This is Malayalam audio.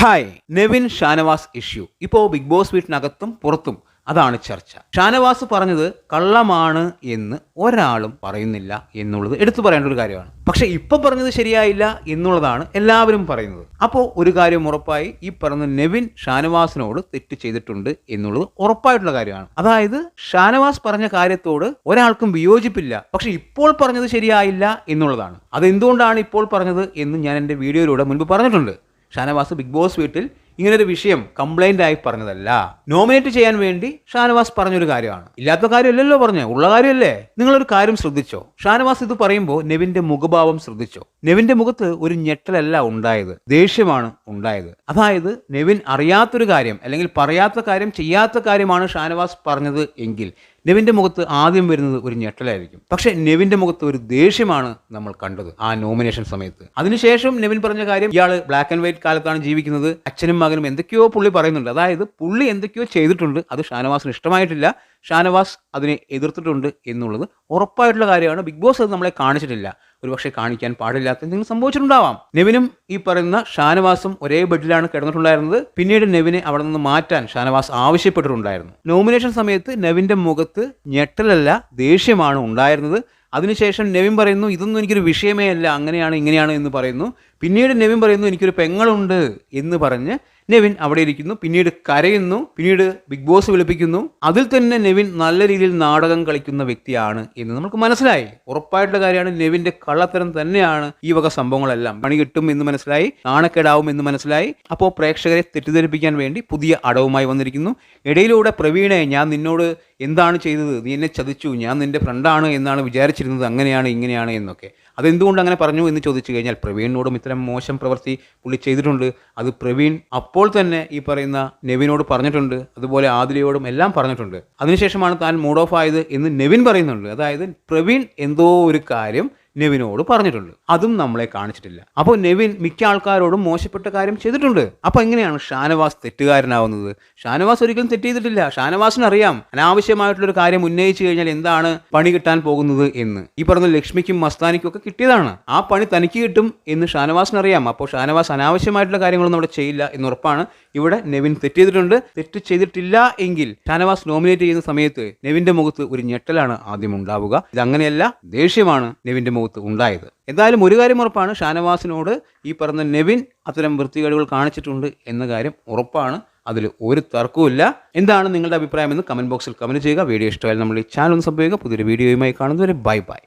ഹായ്. നെവിൻ ഷാനവാസ് ഇഷ്യൂ ഇപ്പോൾ ബിഗ് ബോസ് വീട്ടിനകത്തും പുറത്തും അതാണ് ചർച്ച. ഷാനവാസ് പറഞ്ഞത് കള്ളമാണ് എന്ന് ഒരാളും പറയുന്നില്ല എന്നുള്ളത് എടുത്തു പറയേണ്ട ഒരു കാര്യമാണ്. പക്ഷെ ഇപ്പം പറഞ്ഞത് ശരിയായില്ല എന്നുള്ളതാണ് എല്ലാവരും പറയുന്നത്. അപ്പോൾ ഒരു കാര്യം ഉറപ്പായി, ഈ പറഞ്ഞ നെവിൻ ഷാനവാസിനോട് തെറ്റ് ചെയ്തിട്ടുണ്ട് എന്നുള്ളത് ഉറപ്പായിട്ടുള്ള കാര്യമാണ്. അതായത് ഷാനവാസ് പറഞ്ഞ കാര്യത്തോട് ഒരാൾക്കും വിയോജിപ്പില്ല, പക്ഷെ ഇപ്പോൾ പറഞ്ഞത് ശരിയായില്ല എന്നുള്ളതാണ്. അതെന്തുകൊണ്ടാണ് ഇപ്പോൾ പറഞ്ഞത് എന്ന് ഞാൻ എൻ്റെ വീഡിയോയിലൂടെ മുൻപ് പറഞ്ഞിട്ടുണ്ട്. ഷാനവാസ് ബിഗ് ബോസ് വീട്ടിൽ ഇങ്ങനൊരു വിഷയം കംപ്ലൈന്റ് ആയി പറഞ്ഞതല്ല, നോമിനേറ്റ് ചെയ്യാൻ വേണ്ടി ഷാനവാസ് പറഞ്ഞൊരു കാര്യമാണ്. ഇല്ലാത്ത കാര്യമല്ലല്ലോ പറഞ്ഞത്, ഉള്ള കാര്യമല്ലേ. നിങ്ങളൊരു കാര്യം ശ്രദ്ധിച്ചോ? ഷാനവാസ് ഇത് പറയുമ്പോൾ നെവിന്റെ മുഖഭാവം ശ്രദ്ധിച്ചോ? നെവിന്റെ മുഖത്ത് ഒരു ഞെട്ടലല്ല ഉണ്ടായത്, ദേഷ്യമാണ് ഉണ്ടായത്. അതായത് നെവിൻ അറിയാത്തൊരു കാര്യം അല്ലെങ്കിൽ പറയാത്ത കാര്യം, ചെയ്യാത്ത കാര്യമാണ് ഷാനവാസ് പറഞ്ഞത് എങ്കിൽ നെവിന്റെ മുഖത്ത് ആദ്യം വരുന്നത് ഒരു ഞെട്ടലായിരിക്കും. പക്ഷെ നെവിന്റെ മുഖത്ത് ഒരു ദേഷ്യമാണ് നമ്മൾ കണ്ടത് ആ നോമിനേഷൻ സമയത്ത്. അതിനുശേഷം നെവിൻ പറഞ്ഞ കാര്യം, ഇയാൾ ബ്ലാക്ക് ആൻഡ് വൈറ്റ് കാലത്താണ് ജീവിക്കുന്നത്, അച്ഛനും മകനും എന്തൊക്കെയോ പുള്ളി പറയുന്നുണ്ട്. അതായത് പുള്ളി എന്തൊക്കെയോ ചെയ്തിട്ടുണ്ട്, അത് ഷാനവാസിന് ഇഷ്ടമായിട്ടില്ല, ഷാനവാസ് അതിനെ എതിർത്തിട്ടുണ്ട് എന്നുള്ളത് ഉറപ്പായിട്ടുള്ള കാര്യമാണ്. ബിഗ് ബോസ് അത് നമ്മളെ കാണിച്ചിട്ടില്ല, ഒരുപക്ഷെ കാണിക്കാൻ പാടില്ലാത്ത എന്തെങ്കിലും സംഭവിച്ചിട്ടുണ്ടാവാം. നെവിനും ഈ പറയുന്ന ഷാനവാസും ഒരേ ബെഡിലാണ് കിടന്നിട്ടുണ്ടായിരുന്നത്. പിന്നീട് നെവിനെ അവിടെ നിന്ന് മാറ്റാൻ ഷാനവാസ് ആവശ്യപ്പെട്ടിട്ടുണ്ടായിരുന്നു. നോമിനേഷൻ സമയത്ത് നെവിന്റെ മുഖത്ത് ഞെട്ടലല്ല, ദേഷ്യമാണ് ഉണ്ടായിരുന്നത്. അതിനുശേഷം നെവിൻ പറയുന്നു ഇതൊന്നും എനിക്കൊരു വിഷയമേ അല്ല, അങ്ങനെയാണ് ഇങ്ങനെയാണ് എന്ന് പറയുന്നു. പിന്നീട് നെവിൻ പറയുന്നു എനിക്കൊരു പെങ്ങളുണ്ട് എന്ന് പറഞ്ഞ് നെവിൻ അവിടെ ഇരിക്കുന്നു. പിന്നീട് കരയുന്നു. പിന്നീട് ബിഗ് ബോസ് വിളിപ്പിക്കുന്നു. അതിൽ തന്നെ നെവിൻ നല്ല രീതിയിൽ നാടകം കളിക്കുന്ന വ്യക്തിയാണ് എന്ന് നമുക്ക് മനസ്സിലായി. ഉറപ്പായിട്ടുള്ള കാര്യമാണ്, നെവിന്റെ കള്ളത്തരം തന്നെയാണ് ഈ വക സംഭവങ്ങളെല്ലാം. പണി കിട്ടും എന്ന് മനസ്സിലായി, നാണക്കേടാവും എന്ന് മനസ്സിലായി. അപ്പോൾ പ്രേക്ഷകരെ തെറ്റിദ്ധരിപ്പിക്കാൻ വേണ്ടി പുതിയ അടവുമായി വന്നിരിക്കുന്നു. ഇടയിലൂടെ പ്രവീണെ, ഞാൻ നിന്നോട് എന്താണ് ചെയ്തത്, നീ എന്നെ ചതിച്ചു, ഞാൻ നിന്റെ ഫ്രണ്ടാണ് എന്നാണ് വിചാരിച്ചിരുന്നത്, അങ്ങനെയാണ് ഇങ്ങനെയാണ് എന്നൊക്കെ. അതെന്തുകൊണ്ട് അങ്ങനെ പറഞ്ഞു എന്ന് ചോദിച്ചു കഴിഞ്ഞാൽ, പ്രവീണിനോടും ഇത്തരം മോശം പ്രവൃത്തി പുള്ളി ചെയ്തിട്ടുണ്ട്. അത് പ്രവീൺ അപ്പോൾ തന്നെ ഈ പറയുന്ന നെവിനോട് പറഞ്ഞിട്ടുണ്ട്, അതുപോലെ ആദിലയോടും എല്ലാം പറഞ്ഞിട്ടുണ്ട്. അതിനുശേഷമാണ് താൻ മൂഡ് ഓഫ് ആയത് എന്ന് നെവിൻ പറയുന്നുണ്ട്. അതായത് പ്രവീൺ എന്തോ ഒരു കാര്യം നെവിനോട് പറഞ്ഞിട്ടുണ്ട്, അതും നമ്മളെ കാണിച്ചിട്ടില്ല. അപ്പോൾ നെവിൻ മിക്ക ആൾക്കാരോടും മോശപ്പെട്ട കാര്യം ചെയ്തിട്ടുണ്ട്. അപ്പോൾ എങ്ങനെയാണ് ഷാനവാസ് തെറ്റുകാരനാവുന്നത്? ഷാനവാസ് ഒരിക്കലും തെറ്റ് ചെയ്തിട്ടില്ല. ഷാനവാസിന് അറിയാം അനാവശ്യമായിട്ടുള്ളൊരു കാര്യം ഉന്നയിച്ചു കഴിഞ്ഞാൽ എന്താണ് പണി കിട്ടാൻ പോകുന്നത് എന്ന്. ഈ പറഞ്ഞ ലക്ഷ്മിക്കും മസ്താനിക്കും ഒക്കെ കിട്ടിയതാണ്, ആ പണി തനിക്ക് കിട്ടും എന്ന് ഷാനവാസിന് അറിയാം. അപ്പോൾ ഷാനവാസ് അനാവശ്യമായിട്ടുള്ള കാര്യങ്ങളൊന്നും അവിടെ ചെയ്യില്ല എന്നുറപ്പാണ്. ഇവിടെ നെവിൻ തെറ്റ് ചെയ്തിട്ടുണ്ട്. തെറ്റ് ചെയ്തിട്ടില്ല എങ്കിൽ ഷാനവാസ് നോമിനേറ്റ് ചെയ്യുന്ന സമയത്ത് നെവിന്റെ മുഖത്ത് ഒരു ഞെട്ടലാണ് ആദ്യം ഉണ്ടാവുക. ഇതങ്ങനെയല്ല, ദേഷ്യമാണ് നെവിന്റെ മുഖത്ത് ഉണ്ടായത്. എന്തായാലും ഒരു കാര്യം ഉറപ്പാണ്, ഷാനവാസിനോട് ഈ പറഞ്ഞ നെവിൻ അത്തരം വൃത്തികേടുകൾ കാണിച്ചിട്ടുണ്ട് എന്ന കാര്യം ഉറപ്പാണ്. അതിൽ ഒരു തർക്കവുമില്ല. എന്താണ് നിങ്ങളുടെ അഭിപ്രായം എന്ന് കമന്റ് ബോക്സിൽ കമന്റ് ചെയ്യുക. വീഡിയോ ഇഷ്ടമായാലും നമ്മൾ ഈ ചാനൽ ഒന്ന് സബ്സ്ക്രൈബ് ചെയ്യുക. പുതിയൊരു വീഡിയോയുമായി കാണുന്നവരെ ബൈ ബൈ.